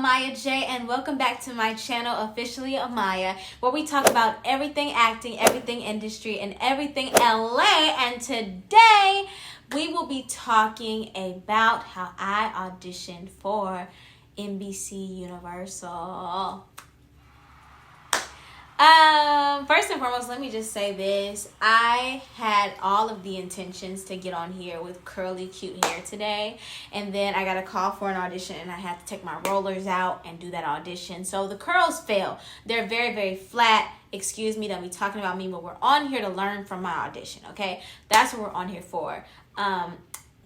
Amaya J, and welcome back to my channel, Officially Amaya, where we talk about everything acting, everything industry, and everything LA. And today we will be talking about how I auditioned for NBC Universal. First and foremost, let me just say this. I had all of the intentions to get on here with curly, cute hair today. And then I got a call for an audition and I had to take my rollers out and do that audition. So the curls fail. They're very, very flat. Excuse me, don't be talking about me, but we're on here to learn from my audition, okay? That's what we're on here for.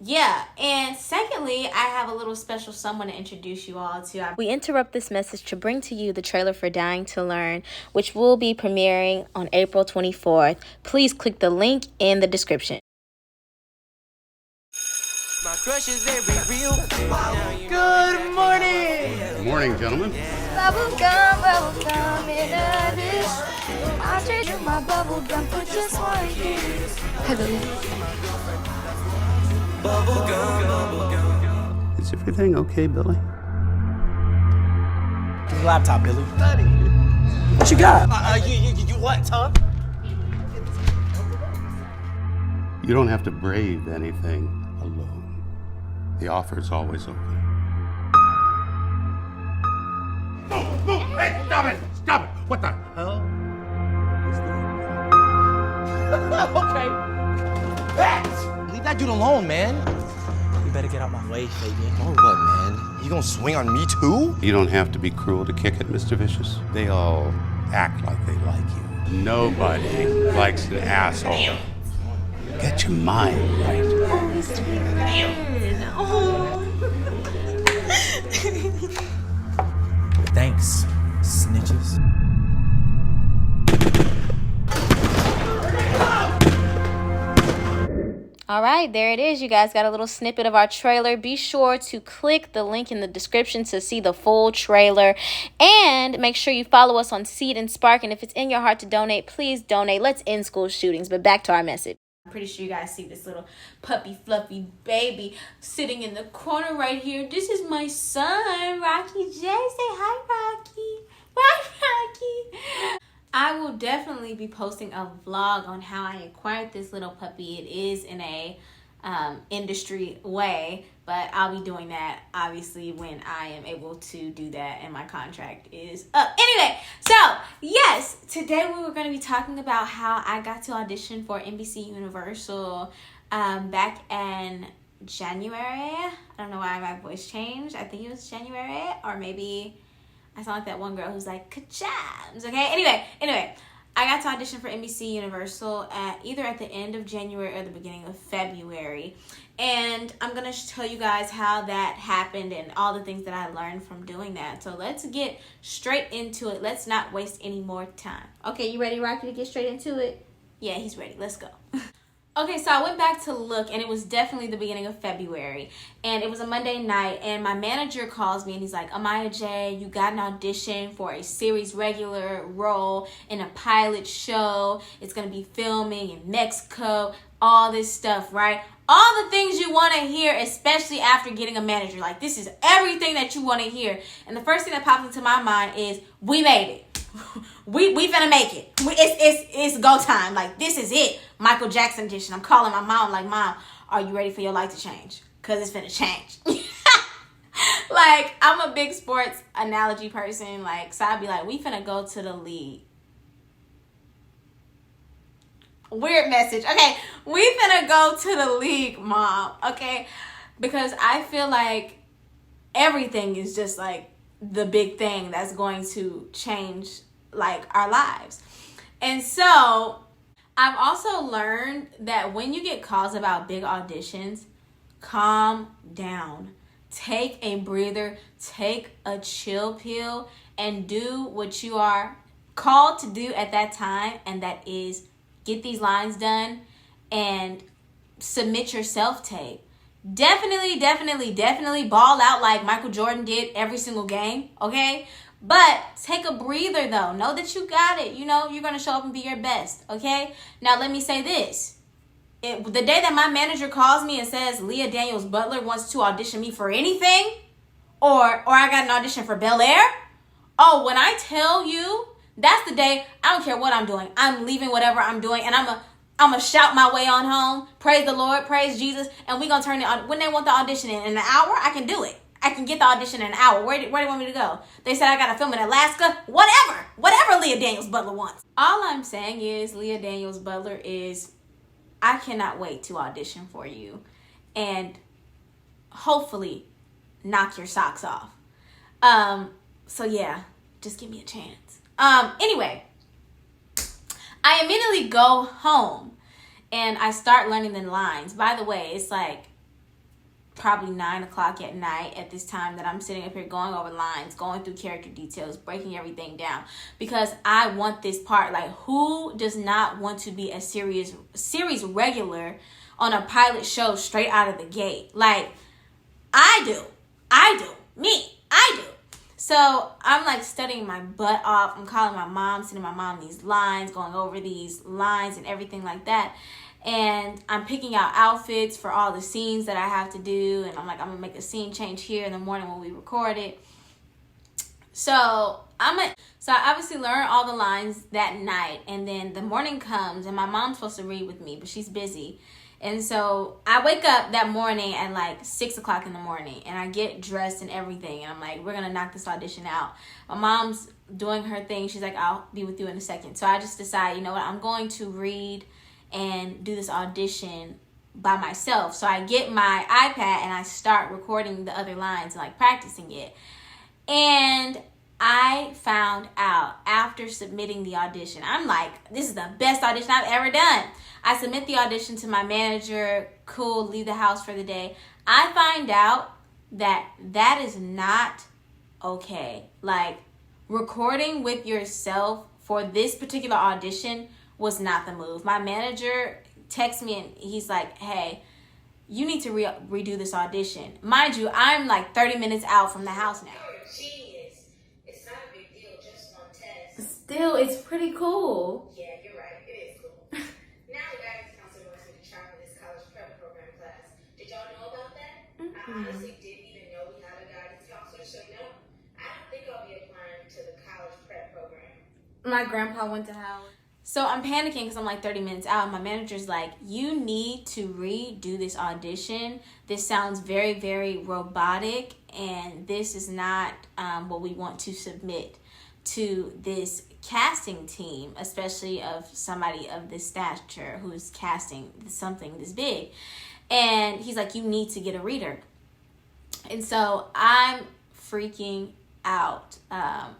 Yeah, and secondly, I have a little special someone to introduce you all to. We interrupt this message to bring to you the trailer for Dying to Learn, which will be premiering on April 24th. Please click the link in the description. My crush is very real. Good morning! Good morning, gentlemen. Bubble gum in a dish. I'll trade you my bubble gum for just 1 kiss. Hello. Is everything okay, Billy? Your laptop, Billy. What you got? You what, Tom? You don't have to brave anything alone. The offer's always open. Move! Hey, stop it! Stop it! What the hell? Okay. Leave that dude alone, man. You better get out my way, Fabian. Or what, man? You gonna swing on me too? You don't have to be cruel to kick it, Mr. Vicious. They all act like they like you. Nobody likes an asshole. Get your mind right. Thanks, snitches. All right, there it is. You guys got a little snippet of our trailer. Be sure to click the link in the description to see the full trailer. And make sure you follow us on Seed and Spark. And if it's in your heart to donate, please donate. Let's end school shootings. But back to our message. I'm pretty sure you guys see this little puppy fluffy baby sitting in the corner right here. This is my son, Rocky J. Say hi, Rocky. Hi, Rocky. I will definitely be posting a vlog on how I acquired this little puppy. It is in a industry way, but I'll be doing that obviously when I am able to do that and my contract is up. Anyway, so yes, today we were going to be talking about how I got to audition for NBC Universal back in January. I don't know why my voice changed. I think it was January, or maybe I sound like that one girl who's like, ka-chams, okay? Anyway, I got to audition for NBC Universal either at the end of January or the beginning of February. And I'm going to tell you guys how that happened and all the things that I learned from doing that. So let's get straight into it. Let's not waste any more time. Okay, you ready, Rocky, to get straight into it? Yeah, he's ready. Let's go. Okay, so I went back to look, and it was definitely the beginning of February, and it was a Monday night, and my manager calls me, and he's like, Amaya J, you got an audition for a series regular role in a pilot show. It's going to be filming in Mexico, all this stuff, right? All the things you want to hear, especially after getting a manager. Like, this is everything that you want to hear. And the first thing that pops into my mind is, we made it. we finna make it. It's go time. Like, this is it. Michael Jackson edition. I'm calling my mom like, Mom, are you ready for your life to change? Because it's finna change. Like, I'm a big sports analogy person. Like, so I'd be like, we finna go to the league. Weird message. Okay, we finna go to the league, Mom. Okay? Because I feel like everything is just like the big thing that's going to change like our lives. And so I've also learned that when you get calls about big auditions, calm down. Take a breather, take a chill pill, and do what you are called to do at that time, and that is get these lines done and submit your self-tape. Definitely ball out like Michael Jordan did every single game, okay? But take a breather, though. Know that you got it. You know, you're going to show up and be your best, okay? Now, let me say this. The day that my manager calls me and says Leah Daniels Butler wants to audition me for anything, or I got an audition for Bel Air. Oh, when I tell you, that's the day. I don't care what I'm doing. I'm leaving whatever I'm doing, and I'm gonna shout my way on home. Praise the Lord, praise Jesus, and we gonna turn it on. When they want the audition in an hour, I can do it. I can get the audition in an hour. Where do you want me to go? They said I gotta film in Alaska. Whatever Leah Daniels Butler wants. All I'm saying is Leah Daniels Butler is, I cannot wait to audition for you, and hopefully knock your socks off. So yeah, just give me a chance. Anyway, I immediately go home and I start learning the lines. By the way, it's like probably 9 o'clock at night at this time that I'm sitting up here going over lines, going through character details, breaking everything down, because I want this part. Like, who does not want to be a series regular on a pilot show straight out of the gate? Like, I do. So I'm like studying my butt off. I'm calling my mom, sending my mom these lines, going over these lines and everything like that. And I'm picking out outfits for all the scenes that I have to do. And I'm like, I'm going to make a scene change here in the morning when we record it. So I obviously learn all the lines that night. And then the morning comes and my mom's supposed to read with me, but she's busy. And so I wake up that morning at like 6 o'clock in the morning and I get dressed and everything. And I'm like, we're going to knock this audition out. My mom's doing her thing. She's like, I'll be with you in a second. So I just decide, you know what, I'm going to read and do this audition by myself. So I get my iPad and I start recording the other lines and like practicing it. And I found out after submitting the audition, I'm like, this is the best audition I've ever done. I submit the audition to my manager, cool, leave the house for the day. I find out that is not okay. Like, recording with yourself for this particular audition was not the move. My manager texts me and he's like, hey, you need to redo this audition. Mind you, I'm like 30 minutes out from the house now. Still, it's pretty cool. Yeah, you're right. It is cool. Now the guidance counselor wants me to try for this college prep program class. Did y'all know about that? I honestly didn't even know we had a guidance counselor, so no, I don't think I'll be applying to the college prep program. My grandpa went to Howard. So I'm panicking because I'm like 30 minutes out. My manager's like, you need to redo this audition. This sounds very, very robotic, and this is not what we want to submit to this casting team, especially of somebody of this stature who's casting something this big. And he's like, you need to get a reader. And so I'm freaking out. I'm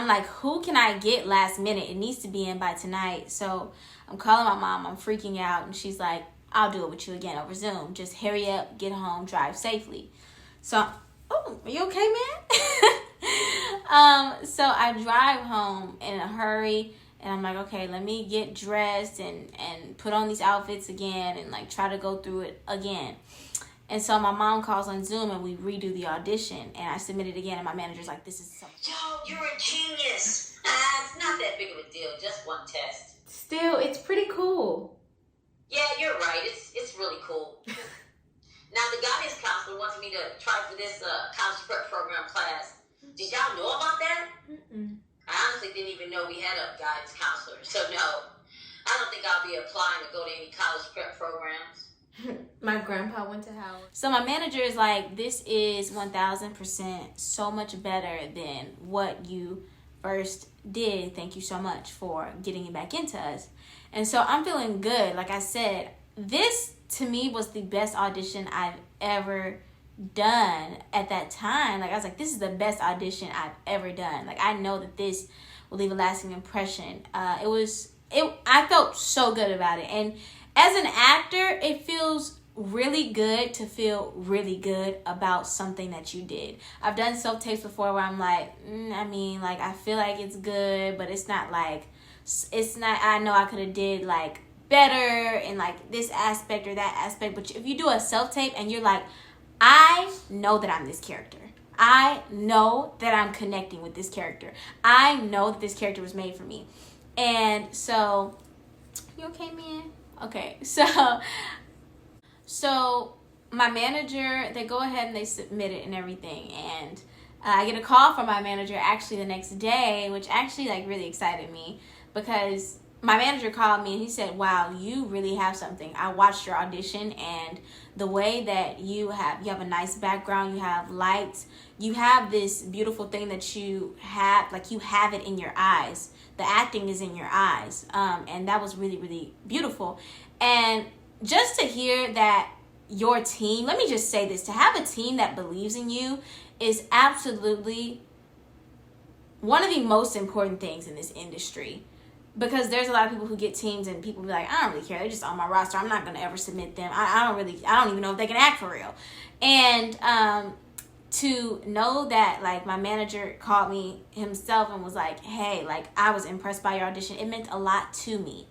like, who can I get last minute? It needs to be in by tonight. So I'm calling my mom. I'm freaking out. And she's like, I'll do it with you again over Zoom. Just hurry up, get home, drive safely. So, oh, are you okay, man? So I drive home in a hurry, and I'm like, okay, let me get dressed and put on these outfits again and like try to go through it again. And so my mom calls on Zoom and we redo the audition, and I submit it again, and my manager's like, this is something. Yo, you're a genius. It's not that big of a deal, just one test. Still, it's pretty cool. Yeah, you're right. It's really cool. Now the guidance counselor wants me to try for this college prep program class. Did y'all know about that? I honestly didn't even know we had a guidance counselor. So no, I don't think I'll be applying to go to any college prep programs. My grandpa went to Howard. So my manager is like, this is 1000% so much better than what you first did. Thank you so much for getting it back into us. And so I'm feeling good. Like I said, this to me was the best audition I've ever done at that time. Like, I was like, this is the best audition I've ever done. Like, I know that this will leave a lasting impression. I felt so good about it. And as an actor, it feels really good to feel really good about something that you did. I've done self-tapes before where I'm like, I feel like it's good, but it's not, I know I could have did like better in like this aspect or that aspect. But if you do a self-tape and you're like, I know that I'm this character. I know that I'm connecting with this character. I know that this character was made for me. And so, you okay, man? Okay, so my manager, they go ahead and they submit it and everything, and I get a call from my manager actually the next day, which actually like really excited me, because my manager called me and he said, wow, you really have something. I watched your audition, and the way that you have a nice background, you have lights, you have this beautiful thing that you have, like you have it in your eyes. The acting is in your eyes. And that was really, really beautiful. And just to hear that your team, let me just say this, to have a team that believes in you is absolutely one of the most important things in this industry. Because there's a lot of people who get teams and people be like, I don't really care. They're just on my roster. I'm not going to ever submit them. I don't even know if they can act for real. And to know that, like, my manager called me himself and was like, hey, like, I was impressed by your audition. It meant a lot to me.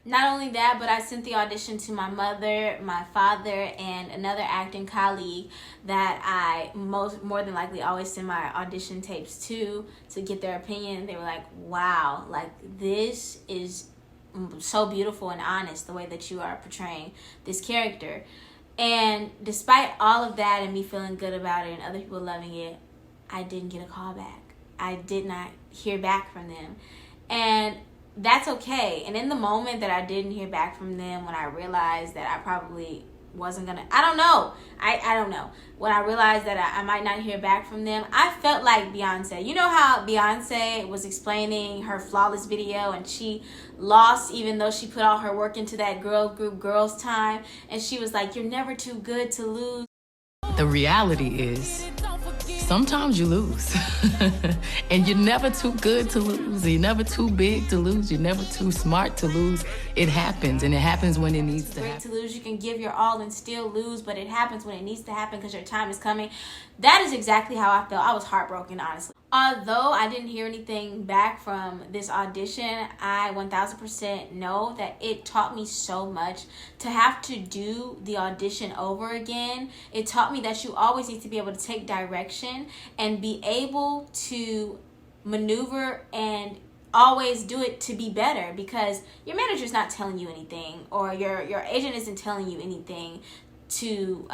Not only that, but I sent the audition to my mother, my father, and another acting colleague that I more than likely always send my audition tapes to get their opinion. They were like, wow, like this is so beautiful and honest, the way that you are portraying this character. And despite all of that and me feeling good about it and other people loving it, I didn't get a call back. I did not hear back from them. And that's okay. And in the moment that I didn't hear back from them, when I realized that I probably wasn't gonna, I don't know. When I realized that I might not hear back from them, I felt like Beyonce. You know how Beyonce was explaining her Flawless video and she lost even though she put all her work into that girl group Girls Time, and she was like, you're never too good to lose. The reality is, sometimes you lose. And you're never too good to lose. You're never too big to lose. You're never too smart to lose. It happens, and it happens when it needs to happen. To lose, you can give your all and still lose, but it happens when it needs to happen because your time is coming. That is exactly how I felt. I was heartbroken, honestly. Although I didn't hear anything back from this audition, I 1000% know that it taught me so much to have to do the audition over again. It taught me that you always need to be able to take direction and be able to maneuver and always do it to be better, because your manager's not telling you anything, or your agent isn't telling you anything to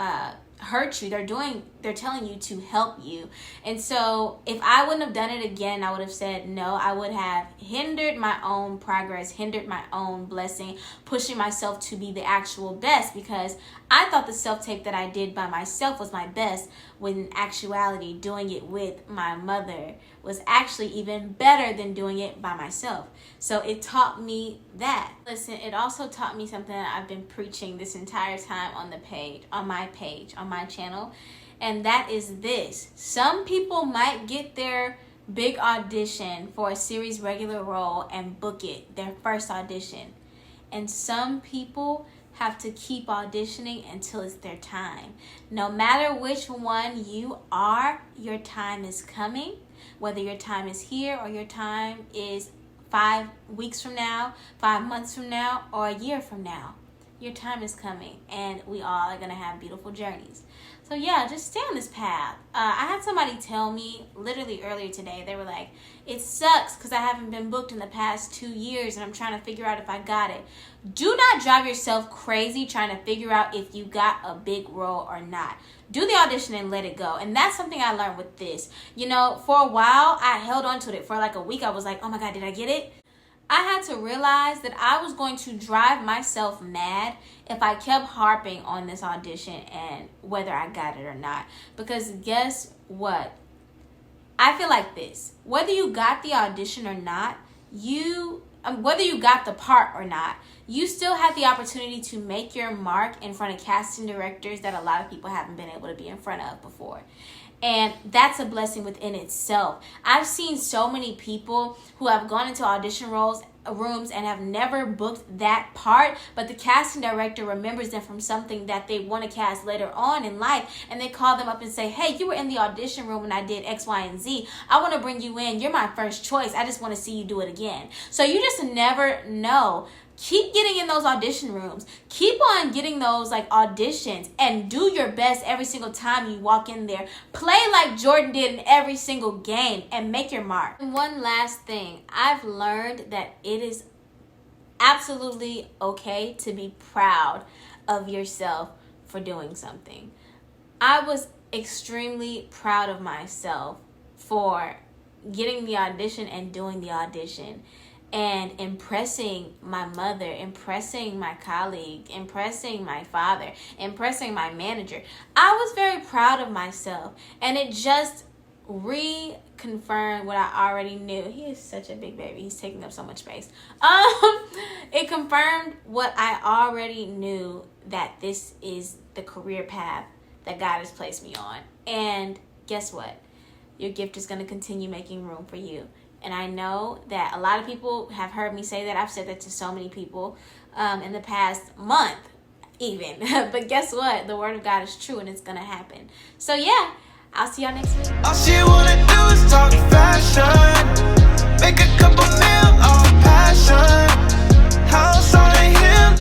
hurt you. They're telling you to help you. And so if I wouldn't have done it again, I would have said no. I would have hindered my own progress, hindered my own blessing, pushing myself to be the actual best, because I thought the self-tape that I did by myself was my best, when in actuality doing it with my mother was actually even better than doing it by myself. So it taught me that. Listen, it also taught me something that I've been preaching this entire time on my channel, and that is this. Some people might get their big audition for a series regular role and book it, their first audition. And some people have to keep auditioning until it's their time. No matter which one you are, your time is coming. Whether your time is here or your time is 5 weeks from now, 5 months from now, or a year from now, your time is coming, and we all are gonna have beautiful journeys. So yeah, just stay on this path. I had somebody tell me literally earlier today, they were like, it sucks because I haven't been booked in the past 2 years and I'm trying to figure out if I got it. Do not drive yourself crazy trying to figure out if you got a big role or not. Do the audition and let it go. And that's something I learned with this. You know, for a while, I held on to it. For like a week, I was like, oh my God, did I get it? I had to realize that I was going to drive myself mad if I kept harping on this audition and whether I got it or not. Because guess what? I feel like this. Whether you got the audition or not, whether you got the part or not, you still have the opportunity to make your mark in front of casting directors that a lot of people haven't been able to be in front of before. And that's a blessing within itself. I've seen so many people who have gone into audition rooms and have never booked that part, but the casting director remembers them from something that they want to cast later on in life, and they call them up and say, hey, you were in the audition room when I did X, Y, and Z. I want to bring you in. You're my first choice. I just want to see you do it again. So you just never know. Keep getting in those audition rooms. Keep on getting those like auditions and do your best every single time you walk in there. Play like Jordan did in every single game and make your mark. And one last thing, I've learned that it is absolutely okay to be proud of yourself for doing something. I was extremely proud of myself for getting the audition and doing the audition and impressing my mother, impressing my colleague, impressing my father, impressing my manager. I was very proud of myself, and it just reconfirmed what I already knew. He is such a big baby. He's taking up so much space. It confirmed what I already knew, that this is the career path that God has placed me on. And guess what? Your gift is going to continue making room for you. And I know that a lot of people have heard me say that. I've said that to so many people in the past month even. But guess what? The word of God is true, and it's going to happen. So yeah, I'll see y'all next week. All she wanna do is talk fashion.